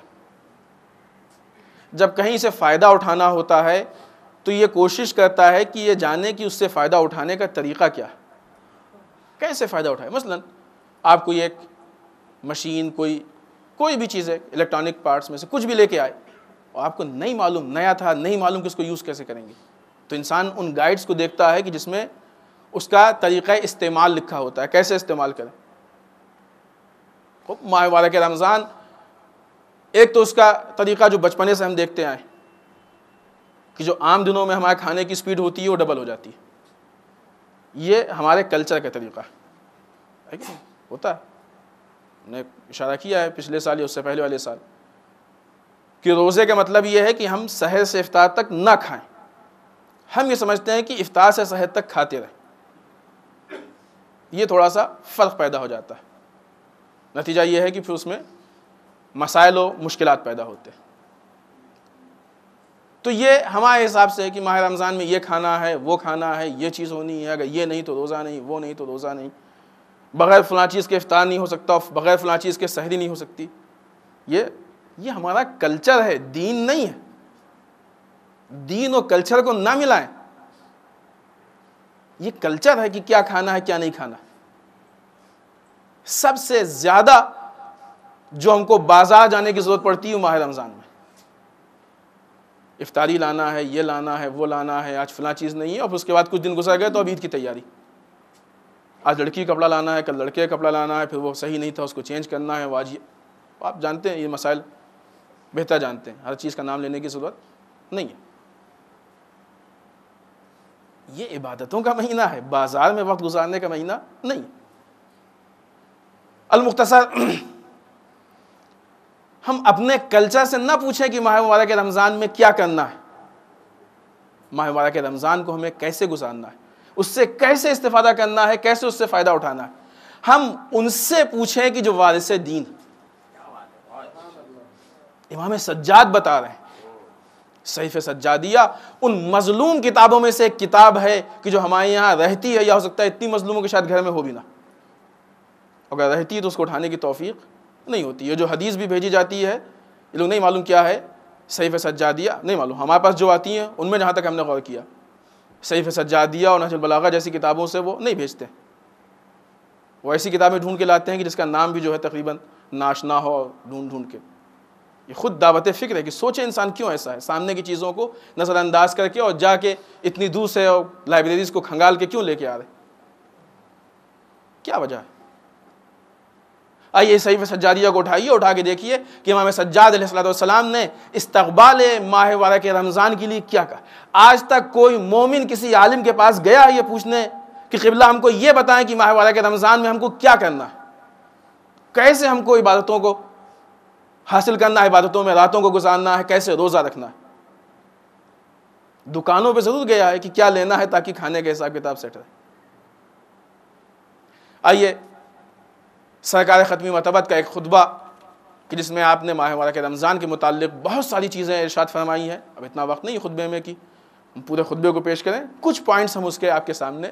جب کہیں سے فائدہ اٹھانا ہوتا ہے تو یہ کوشش کرتا ہے کہ یہ جانے کہ اس سے فائدہ اٹھانے کا طریقہ کیا ہے، کیسے فائدہ اٹھائے. مثلا آپ کوئی ایک مشین، کوئی بھی چیز ہے الیکٹرانک پارٹس میں سے کچھ بھی لے کے آئے اور آپ کو نہیں معلوم، نیا تھا، نہیں معلوم کہ اس کو یوز کیسے کریں گے، تو انسان ان گائیڈز کو دیکھتا ہے کہ جس میں اس کا طریقہ استعمال لکھا ہوتا ہے، کیسے استعمال کریں. ماہ مبارک رمضان ایک تو اس کا طریقہ جو بچپنے سے ہم دیکھتے آئے کہ جو عام دنوں میں ہمارے کھانے کی سپیڈ ہوتی ہے وہ ڈبل ہو جاتی ہے، یہ ہمارے کلچر کا طریقہ ہے کہ نہیں ہوتا ہے. نے اشارہ کیا ہے پچھلے سال یا اس سے پہلے والے سال کہ روزے کا مطلب یہ ہے کہ ہم سحر سے افطار تک نہ کھائیں. ہم یہ سمجھتے ہیں کہ افطار سے سحر تک کھاتے رہیں، یہ تھوڑا سا فرق پیدا ہو جاتا ہے. نتیجہ یہ ہے کہ پھر اس میں مسائل و مشکلات پیدا ہوتے ہیں. تو یہ ہمارے حساب سے ہے کہ ماہ رمضان میں یہ کھانا ہے، وہ کھانا ہے، یہ چیز ہونی ہے، اگر یہ نہیں تو روزہ نہیں، وہ نہیں تو روزہ نہیں، بغیر فلاں چیز کے افطار نہیں ہو سکتا، بغیر فلاں چیز کے سحری نہیں ہو سکتی. یہ ہمارا کلچر ہے، دین نہیں ہے. دین و کلچر کو نہ ملائیں. یہ کلچر ہے کہ کیا کھانا ہے کیا نہیں کھانا. سب سے زیادہ جو ہم کو بازار جانے کی ضرورت پڑتی ہے ماہ رمضان میں، افطاری لانا ہے، یہ لانا ہے، وہ لانا ہے، آج فلاں چیز نہیں ہے، اور اس کے بعد کچھ دن گزر گئے تو اب عید کی تیاری، آج لڑکی کا کپڑا لانا ہے، کل لڑکے کا کپڑا لانا ہے، پھر وہ صحیح نہیں تھا اس کو چینج کرنا ہے. آپ جانتے ہیں یہ مسائل بہتر جانتے ہیں، ہر چیز کا نام لینے کی ضرورت نہیں ہے. یہ عبادتوں کا مہینہ ہے، بازار میں وقت گزارنے کا مہینہ نہیں. المختصر ہم اپنے کلچر سے نہ پوچھیں کہ ماہ مبارک رمضان میں کیا کرنا ہے، ماہ مبارک رمضان کو ہمیں کیسے گزارنا ہے. اس سے کیسے استفادہ کرنا ہے، کیسے اس سے فائدہ اٹھانا ہے. ہم ان سے پوچھیں کہ جو وارث دین امام سجاد بتا رہے ہیں. صحیفہ سجادیہ ان مظلوم کتابوں میں سے ایک کتاب ہے کہ جو ہمارے یہاں رہتی ہے، یا ہو سکتا ہے اتنی مظلوموں کے شاید گھر میں ہو بھی نہ، اگر رہتی ہے تو اس کو اٹھانے کی توفیق نہیں ہوتی ہے. جو حدیث بھی بھیجی جاتی ہے یہ لوگ نہیں معلوم کیا ہے، صحیفہ سجادیہ نہیں معلوم. ہمارے پاس جو آتی ہیں ان میں جہاں تک ہم نے غور کیا، صحیفہ سجادیہ اور نہج البلاغہ جیسی کتابوں سے وہ نہیں بھیجتے. وہ ایسی کتابیں ڈھونڈ کے لاتے ہیں کہ جس کا نام بھی جو ہے تقریباً ناشنا ہو، ڈھونڈ ڈھونڈ کے. یہ خود دعوت فکر ہے کہ سوچے انسان کیوں ایسا ہے، سامنے کی چیزوں کو نظر انداز کر کے اور جا کے اتنی دور سے اور لائبریریز کو کھنگال کے کیوں لے کے آ رہے، کیا وجہ ہے؟ آئیے صحیفہ سجادیہ کو اٹھائیے، اٹھا کے دیکھیے کہ امام سجاد علیہ السلام نے استقبال ماہ مبارک رمضان کے لیے کیا کہا. آج تک کوئی مومن کسی عالم کے پاس گیا ہے یہ پوچھنے کہ قبلہ ہم کو یہ بتائیں کہ ماہ مبارک رمضان میں ہم کو کیا کرنا ہے، کیسے ہم کو عبادتوں کو حاصل کرنا ہے، عبادتوں میں راتوں کو گزارنا ہے، کیسے روزہ رکھنا ہے. دکانوں پہ ضرور گیا ہے کہ کیا لینا ہے تاکہ کھانے کے حساب کتاب سیٹ رہے. آئیے سرکار ختمی مرتبت کا ایک خطبہ کہ جس میں آپ نے ماہ مبارک رمضان کے متعلق بہت ساری چیزیں ارشاد فرمائی ہیں. اب اتنا وقت نہیں خطبے میں کہ ہم پورے خطبے کو پیش کریں، کچھ پوائنٹس ہم اس کے آپ کے سامنے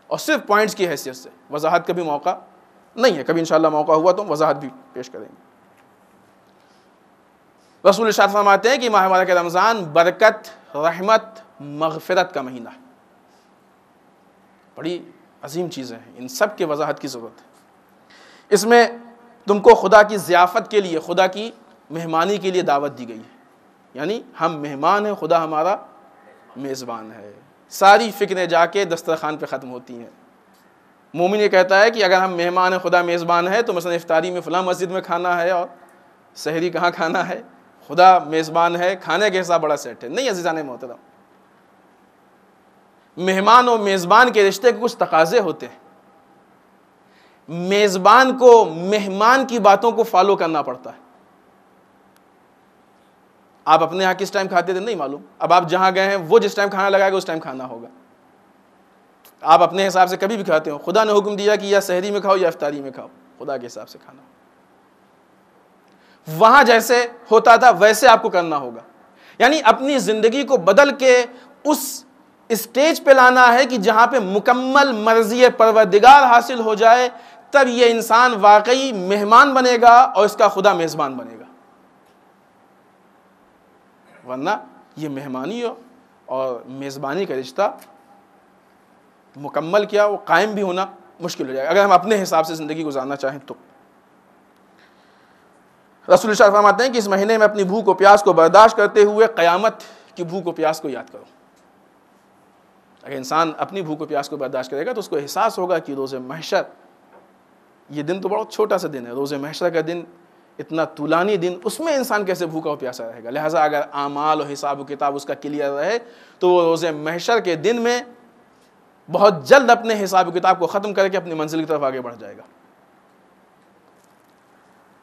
اور صرف پوائنٹس کی حیثیت سے، وضاحت کا بھی موقع نہیں ہے، کبھی انشاءاللہ موقع ہوا تو ہم وضاحت بھی پیش کریں گے. رسول ارشاد فرماتے ہیں کہ ماہ مبارک رمضان برکت، رحمت، مغفرت کا مہینہ ہے. بڑی عظیم چیزیں ہیں، ان سب کے وضاحت کی ضرورت ہے. اس میں تم کو خدا کی ضیافت کے لیے، خدا کی مہمانی کے لیے دعوت دی گئی ہے. یعنی ہم مہمان ہیں، خدا ہمارا میزبان ہے. ساری فکریں جا کے دسترخوان پہ ختم ہوتی ہیں. مومن یہ کہتا ہے کہ اگر ہم مہمان ہیں، خدا میزبان ہے، تو مثلا افطاری میں فلاں مسجد میں کھانا ہے اور سحری کہاں کھانا ہے، خدا میزبان ہے، کھانے کے حساب بڑا سیٹ ہے. نہیں عزیزان محترم، مہمان اور میزبان کے رشتے کے کچھ تقاضے ہوتے ہیں. میزبان کو مہمان کی باتوں کو فالو کرنا پڑتا ہے. آپ اپنے یہاں کس ٹائم کھاتے تھے نہیں معلوم، اب آپ جہاں گئے ہیں وہ جس ٹائم کھانا لگائے گا اس ٹائم کھانا ہوگا. آپ اپنے حساب سے کبھی بھی کھاتے ہو، خدا نے حکم دیا کہ یا سحری میں کھاؤ یا افطاری میں کھاؤ، خدا کے حساب سے کھانا. وہاں جیسے ہوتا تھا ویسے آپ کو کرنا ہوگا. یعنی اپنی زندگی کو بدل کے اس اسٹیج پہ لانا ہے کہ جہاں پہ مکمل مرضی پروردگار حاصل ہو جائے، تب یہ انسان واقعی مہمان بنے گا اور اس کا خدا میزبان بنے گا. ورنہ یہ مہمانی اور میزبانی کا رشتہ مکمل کیا وہ قائم بھی ہونا مشکل ہو جائے گا اگر ہم اپنے حساب سے زندگی گزارنا چاہیں تو. رسول اللہ فرماتے ہیں کہ اس مہینے میں اپنی بھوک و پیاس کو برداشت کرتے ہوئے قیامت کی بھوک و پیاس کو یاد کرو. اگر انسان اپنی بھوک و پیاس کو برداشت کرے گا تو اس کو احساس ہوگا کہ روز محشر یہ دن تو بہت چھوٹا سا دن ہے. روز محشر کا دن اتنا طولانی دن، اس میں انسان کیسے بھوکا و پیاسا رہے گا. لہٰذا اگر اعمال و حساب و کتاب اس کا کلیئر رہے تو وہ روز محشر کے دن میں بہت جلد اپنے حساب و کتاب کو ختم کر کے اپنی منزل کی طرف آگے بڑھ جائے گا.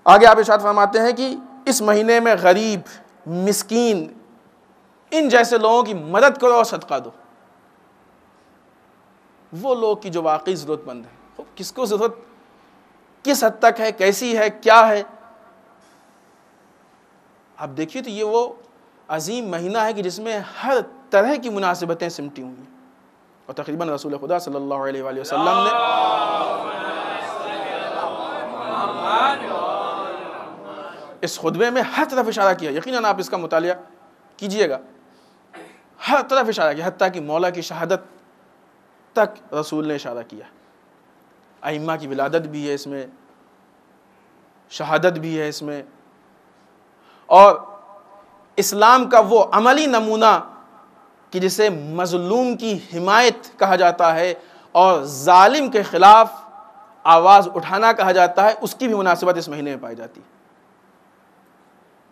آگے آپ ارشاد فرماتے ہیں کہ اس مہینے میں غریب، مسکین، ان جیسے لوگوں کی مدد کرو اور صدقہ دو. وہ لوگ کی جو واقعی ضرورت مند ہیں. کس کو ضرورت کس حد تک ہے، کیسی ہے، کیا ہے، آپ دیکھیے تو یہ وہ عظیم مہینہ ہے کہ جس میں ہر طرح کی مناسبتیں سمٹی ہوئی ہیں. اور تقریباً رسول خدا صلی اللہ علیہ وآلہ وسلم نے اس خطبے میں ہر طرف اشارہ کیا. یقیناً آپ اس کا مطالعہ کیجئے گا. ہر طرف اشارہ کیا، حتیٰ کہ مولا کی شہادت تک رسول نے اشارہ کیا. ائمہ کی ولادت بھی ہے اس میں، شہادت بھی ہے اس میں، اور اسلام کا وہ عملی نمونہ کہ جسے مظلوم کی حمایت کہا جاتا ہے اور ظالم کے خلاف آواز اٹھانا کہا جاتا ہے، اس کی بھی مناسبت اس مہینے میں پائی جاتی ہے.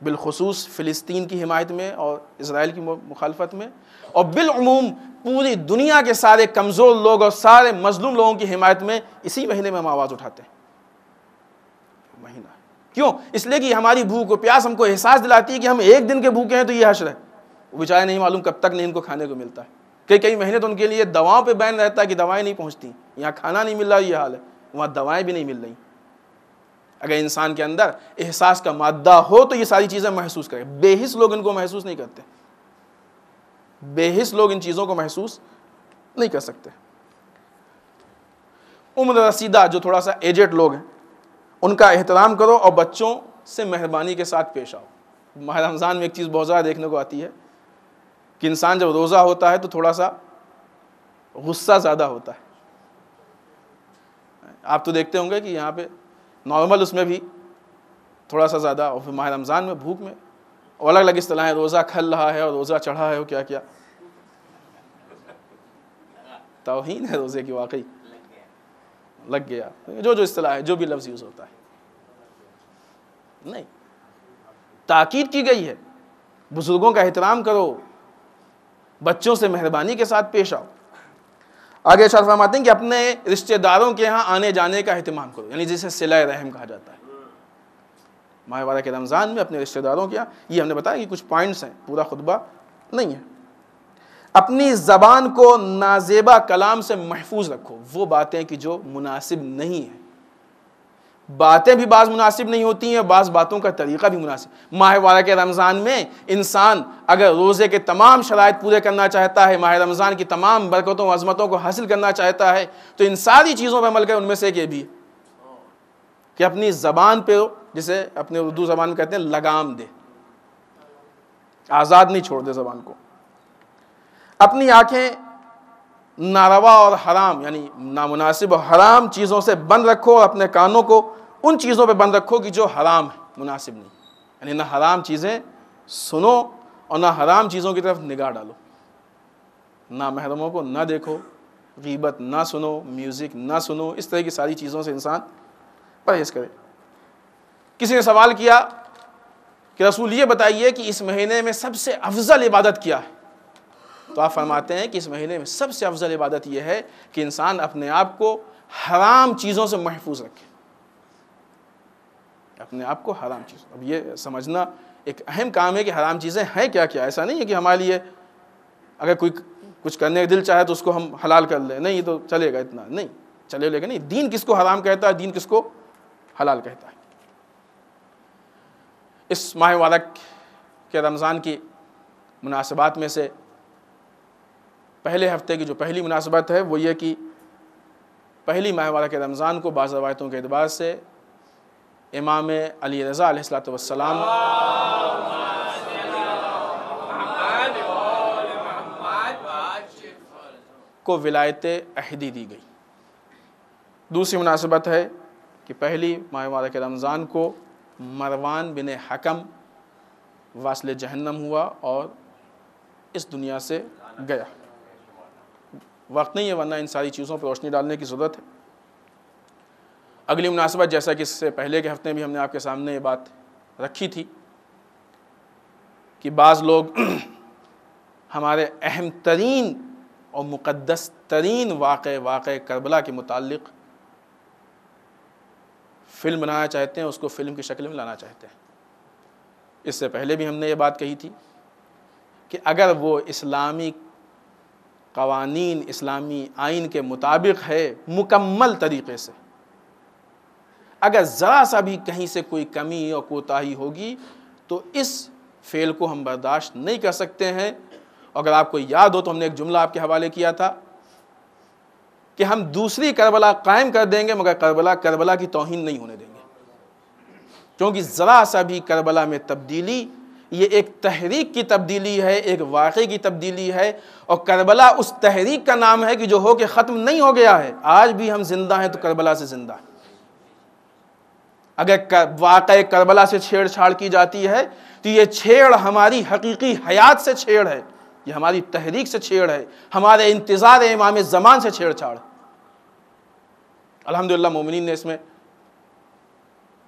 بالخصوص فلسطین کی حمایت میں اور اسرائیل کی مخالفت میں، اور بالعموم پوری دنیا کے سارے کمزور لوگ اور سارے مظلوم لوگوں کی حمایت میں اسی مہینے میں ہم آواز اٹھاتے ہیں. مہینہ کیوں؟ اس لیے کہ ہماری بھوک و پیاس ہم کو احساس دلاتی ہے کہ ہم ایک دن کے بھوکے ہیں تو یہ حشر ہے. وہ بیچارے نہیں معلوم کب تک نہیں ان کو کھانے کو ملتا ہے. کئی مہینے تو ان کے لیے دواؤں پہ بین رہتا ہے کہ دوائیں نہیں پہنچتی، یہاں کھانا نہیں مل رہا، یہ حال ہے، وہاں دوائیں بھی نہیں مل رہی۔ اگر انسان کے اندر احساس کا مادہ ہو تو یہ ساری چیزیں محسوس کرے، بے حس لوگ ان کو محسوس نہیں کرتے، بے حس لوگ ان چیزوں کو محسوس نہیں کر سکتے۔ عمر رسیدہ جو تھوڑا سا ایجڈ لوگ ہیں ان کا احترام کرو اور بچوں سے مہربانی کے ساتھ پیش آؤ۔ ماہ رمضان میں ایک چیز بہت زیادہ دیکھنے کو آتی ہے کہ انسان جب روزہ ہوتا ہے تو تھوڑا سا غصہ زیادہ ہوتا ہے۔ آپ تو دیکھتے ہوں گے کہ یہاں پہ نارمل اس میں بھی تھوڑا سا زیادہ، اور پھر ماہ رمضان میں بھوک میں الگ الگ اصطلاحیں، روزہ کھل رہا ہے اور روزہ چڑھا ہے، اور کیا کیا توہین ہے روزے کی، واقعی لگ گیا، جو اصطلاح ہے، جو بھی لفظ یوز ہوتا ہے، نہیں، تاکید کی گئی ہے بزرگوں کا احترام کرو، بچوں سے مہربانی کے ساتھ پیش آؤ۔ آگے ارشاد فرماتے ہیں کہ اپنے رشتہ داروں کے ہاں آنے جانے کا اہتمام کرو، یعنی جسے صلہ رحم کہا جاتا ہے۔ ماہ مبارک کے رمضان میں اپنے رشتہ داروں کے ہاں، یہ ہم نے بتایا کہ کچھ پوائنٹس ہیں، پورا خطبہ نہیں ہے۔ اپنی زبان کو نازیبا کلام سے محفوظ رکھو، وہ باتیں کہ جو مناسب نہیں ہیں، باتیں بھی بعض مناسب نہیں ہوتی ہیں، بعض باتوں کا طریقہ بھی مناسب۔ ماہ مبارک رمضان میں انسان اگر روزے کے تمام شرائط پورے کرنا چاہتا ہے، ماہ رمضان کی تمام برکتوں و عظمتوں کو حاصل کرنا چاہتا ہے، تو ان ساری چیزوں پر عمل کرے۔ ان میں سے ایک یہ بھی ہے کہ اپنی زبان پہ، جسے اپنے اردو زبان میں کہتے ہیں لگام دے، آزاد نہیں چھوڑ دے زبان کو۔ اپنی آنکھیں ناروا اور حرام یعنی نامناسب اور حرام چیزوں سے بند رکھو، اور اپنے کانوں کو ان چیزوں پہ بند رکھو کہ جو حرام ہے، مناسب نہیں، یعنی نہ حرام چیزیں سنو اور نہ حرام چیزوں کی طرف نگاہ ڈالو، نہ محرموں کو نہ دیکھو، غیبت نہ سنو، میوزک نہ سنو، اس طرح کی ساری چیزوں سے انسان پرہیز کرے۔ کسی نے سوال کیا کہ رسول یہ بتائیے کہ اس مہینے میں سب سے افضل عبادت کیا ہے؟ تو آپ فرماتے ہیں کہ اس مہینے میں سب سے افضل عبادت یہ ہے کہ انسان اپنے آپ کو حرام چیزوں سے محفوظ رکھے، اپنے آپ کو حرام چیزوں۔ اب یہ سمجھنا ایک اہم کام ہے کہ حرام چیزیں ہیں کیا کیا۔ ایسا نہیں ہے کہ ہمارے لیے اگر کوئی کچھ کرنے کا دل چاہے تو اس کو ہم حلال کر لیں، نہیں تو چلے گا، اتنا نہیں چلے گا، نہیں۔ دین کس کو حرام کہتا ہے، دین کس کو حلال کہتا ہے۔ اس ماہ مبارک کے رمضان کی مناسبات میں سے پہلے ہفتے کی جو پہلی مناسبت ہے وہ یہ کہ پہلی ماہ مبارک رمضان کو بعض روایتوں کے اعتبار سے امام علی رضا علیہ الصلوۃ والسلام کو ولایت عہدی دی گئی۔ دوسری مناسبت ہے کہ پہلی ماہ مبارک رمضان کو مروان بن حکم واصل جہنم ہوا اور اس دنیا سے گیا۔ وقت نہیں ہے ورنہ ان ساری چیزوں پر روشنی ڈالنے کی ضرورت ہے۔ اگلی مناسبت، جیسا کہ اس سے پہلے کے ہفتے بھی ہم نے آپ کے سامنے یہ بات رکھی تھی کہ بعض لوگ ہمارے اہم ترین اور مقدس ترین واقع کربلا کے متعلق فلم بنانا چاہتے ہیں، اس کو فلم کی شکل میں لانا چاہتے ہیں۔ اس سے پہلے بھی ہم نے یہ بات کہی تھی کہ اگر وہ اسلامی قوانین، اسلامی آئین کے مطابق ہے مکمل طریقے سے، اگر ذرا سا بھی کہیں سے کوئی کمی اور کوتاہی ہوگی تو اس فعل کو ہم برداشت نہیں کر سکتے ہیں۔ اگر آپ کو یاد ہو تو ہم نے ایک جملہ آپ کے حوالے کیا تھا کہ ہم دوسری کربلا قائم کر دیں گے مگر کربلا کی توہین نہیں ہونے دیں گے، کیونکہ ذرا سا بھی کربلا میں تبدیلی یہ ایک تحریک کی تبدیلی ہے، ایک واقعے کی تبدیلی ہے، اور کربلا اس تحریک کا نام ہے کہ جو ہو کے ختم نہیں ہو گیا ہے۔ آج بھی ہم زندہ ہیں تو کربلا سے زندہ ہیں۔ اگر واقعہ کربلا سے چھیڑ چھاڑ کی جاتی ہے تو یہ چھیڑ ہماری حقیقی حیات سے چھیڑ ہے، یہ ہماری تحریک سے چھیڑ ہے، ہمارے انتظار امام زمان سے چھیڑ چھاڑ۔ الحمدللہ مومنین نے اس میں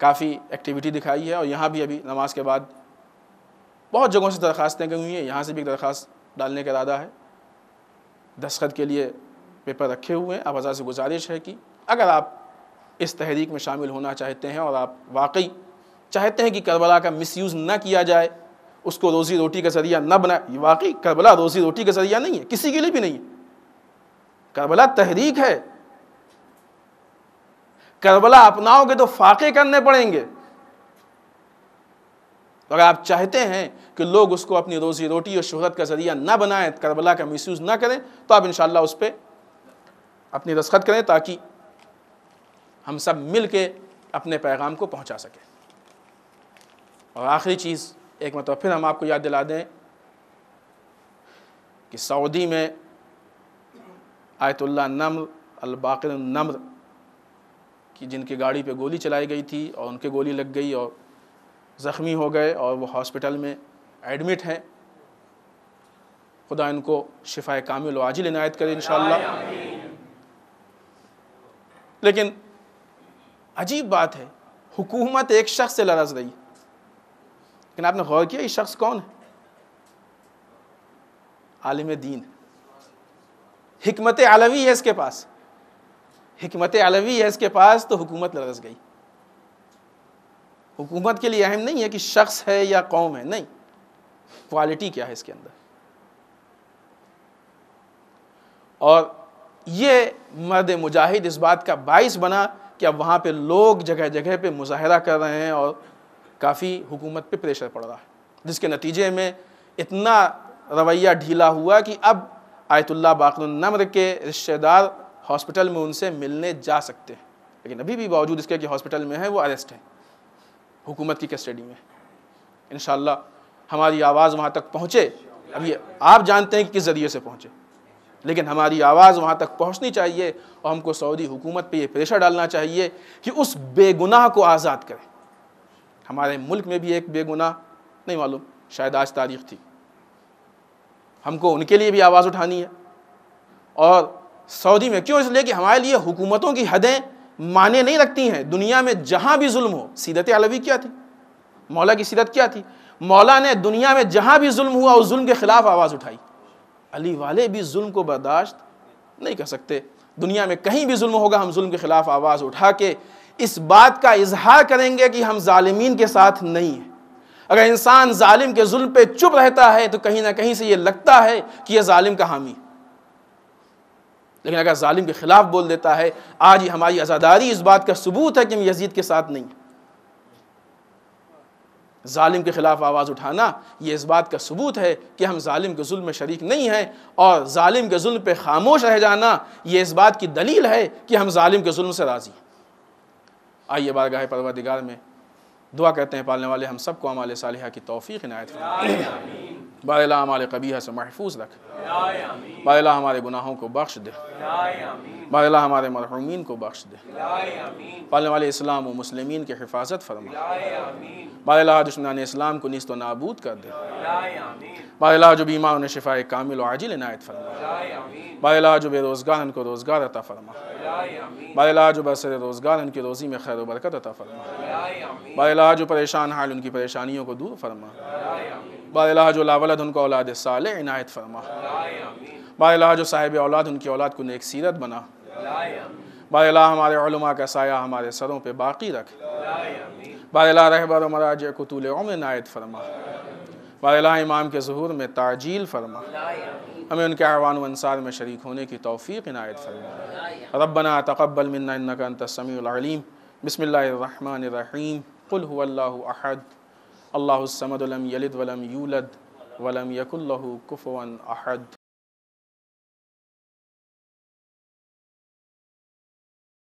کافی ایکٹیویٹی دکھائی ہے، اور یہاں بھی ابھی نماز کے بعد بہت جگہوں سے درخواستیں گئی ہوئی ہیں، یہاں سے بھی ایک درخواست ڈالنے کا ارادہ ہے، دستخط کے لیے پیپر رکھے ہوئے ہیں۔ اب حضرات سے گزارش ہے کہ اگر آپ اس تحریک میں شامل ہونا چاہتے ہیں اور آپ واقعی چاہتے ہیں کہ کربلا کا مس یوز نہ کیا جائے اس کو روزی روٹی کا ذریعہ نہ بنائے. یہ واقعی کربلا روزی روٹی کا ذریعہ نہیں ہے، کسی کے لیے بھی نہیں ہے. کربلا تحریک ہے. کربلا اپناؤ گے تو فاقے کرنے پڑیں گے. اگر آپ چاہتے ہیں کہ لوگ اس کو اپنی روزی روٹی اور شہرت کا ذریعہ نہ بنائیں، کربلا کا مس یوز نہ کریں، تو آپ انشاءاللہ اس پہ اپنی دستخط کریں تاکہ ہم سب مل کے اپنے پیغام کو پہنچا سکیں. اور آخری چیز ایک مرتبہ پھر ہم آپ کو یاد دلا دیں کہ سعودی میں آیت اللہ نمر الباقر النمر کی جن کی گاڑی پہ گولی چلائی گئی تھی اور ان کے گولی لگ گئی اور زخمی ہو گئے اور وہ ہاسپٹل میں ایڈمٹ ہیں، خدا ان کو شفاء کامل و عاجل عنایت کرے انشاءاللہ. لیکن عجیب بات ہے، حکومت ایک شخص سے لرز رہی، لیکن آپ نے غور کیا یہ شخص کون ہے؟ عالم دین. حکمت علوی ہے اس کے پاس، حکمت علوی ہے اس کے پاس، تو حکومت لرز گئی. حکومت کے لیے اہم نہیں ہے کہ شخص ہے یا قوم ہے، نہیں، کوالٹی کیا ہے اس کے اندر. اور یہ مرد مجاہد اس بات کا باعث بنا کہ اب وہاں پہ لوگ جگہ جگہ پہ مظاہرہ کر رہے ہیں اور کافی حکومت پہ پریشر پڑ رہا ہے، جس کے نتیجے میں اتنا رویہ ڈھیلا ہوا کہ اب آیت اللہ باقر النمر کے رشتہ دار ہاسپٹل میں ان سے ملنے جا سکتے ہیں، لیکن ابھی بھی باوجود اس کے کہ ہاسپٹل میں ہے وہ اریسٹ ہے حکومت کی کسٹڈی میں. انشاءاللہ ہماری آواز وہاں تک پہنچے. اب یہ آپ جانتے ہیں کہ کس ذریعے سے پہنچے، لیکن ہماری آواز وہاں تک پہنچنی چاہیے اور ہم کو سعودی حکومت پہ یہ پریشر ڈالنا چاہیے کہ اس بے گناہ کو آزاد کرے. ہمارے ملک میں بھی ایک بے گناہ، نہیں معلوم شاید آج تاریخ تھی، ہم کو ان کے لیے بھی آواز اٹھانی ہے. اور سعودی میں کیوں؟ اس لیے کہ ہمارے لیے حکومتوں کی حدیں معنی نہیں رکھتی ہیں. دنیا میں جہاں بھی ظلم ہو، سیرت علوی کیا تھی؟ مولا کی سیرت کیا تھی؟ مولا نے دنیا میں جہاں بھی ظلم ہوا اس ظلم کے خلاف آواز اٹھائی. علی والے بھی ظلم کو برداشت نہیں کر سکتے. دنیا میں کہیں بھی ظلم ہوگا ہم ظلم کے خلاف آواز اٹھا کے اس بات کا اظہار کریں گے کہ ہم ظالمین کے ساتھ نہیں ہیں. اگر انسان ظالم کے ظلم پہ چپ رہتا ہے تو کہیں نہ کہیں سے یہ لگتا ہے کہ یہ ظالم کا حامی، لیکن اگر ظالم کے خلاف بول دیتا ہے، آج ہی ہماری عزاداری اس بات کا ثبوت ہے کہ ہم یزید کے ساتھ نہیں. ظالم کے خلاف آواز اٹھانا یہ اس بات کا ثبوت ہے کہ ہم ظالم کے ظلم میں شریک نہیں ہیں، اور ظالم کے ظلم پہ خاموش رہ جانا یہ اس بات کی دلیل ہے کہ ہم ظالم کے ظلم سے راضی ہیں. آئیے بارگاہ پروردگار میں دعا کرتے ہیں پالنے والے ہم سب کو اعمال صالحہ کی توفیق عنایت فرمائے. بار الہ اعمال قبیحہ سے محفوظ رکھ. بار الہ ہمارے گناہوں کو بخش دے. بار الہ ہمارے مرحومین کو بخش دے. پالنے والے اسلام و مسلمین کی حفاظت فرما. بار الہ دشمنان اسلام کو نیست و نابود کر دے. بار الہ جو بیمار انہیں شفاء کامل و عاجل عنایت فرما. بار الہ جو بے روزگار ان کو روزگار عطا فرما. بار الہ جو برسر روزگار ان کی روزی میں خیر و برکت عطا فرما. بار الہ جو پریشان حال ان کی پریشانیوں کو دور فرما. بار الہ جو لا ولد ان کو اولاد صالح عنایت فرما. بار الہ جو صاحب اولاد ان کی اولاد کو نیک سیرت بنا. بار الہ ہمارے علماء کا سایہ ہمارے سروں پہ باقی رکھ. بار الہ رہبر و مراجع کو طول عمر عنایت فرما. بار الہ امام کے ظہور میں تعجیل فرما. ہمیں ان کے اعوان و انصار میں شریک ہونے کی توفیق عنایت فرما. ربنا تقبل منا انک انت السمیع العلیم. بسم اللہ الرحمن الرحیم. قل هو اللہ احد اللہ الصمد لم یلد ولم یولد ولم یکن لہ کفوا احد.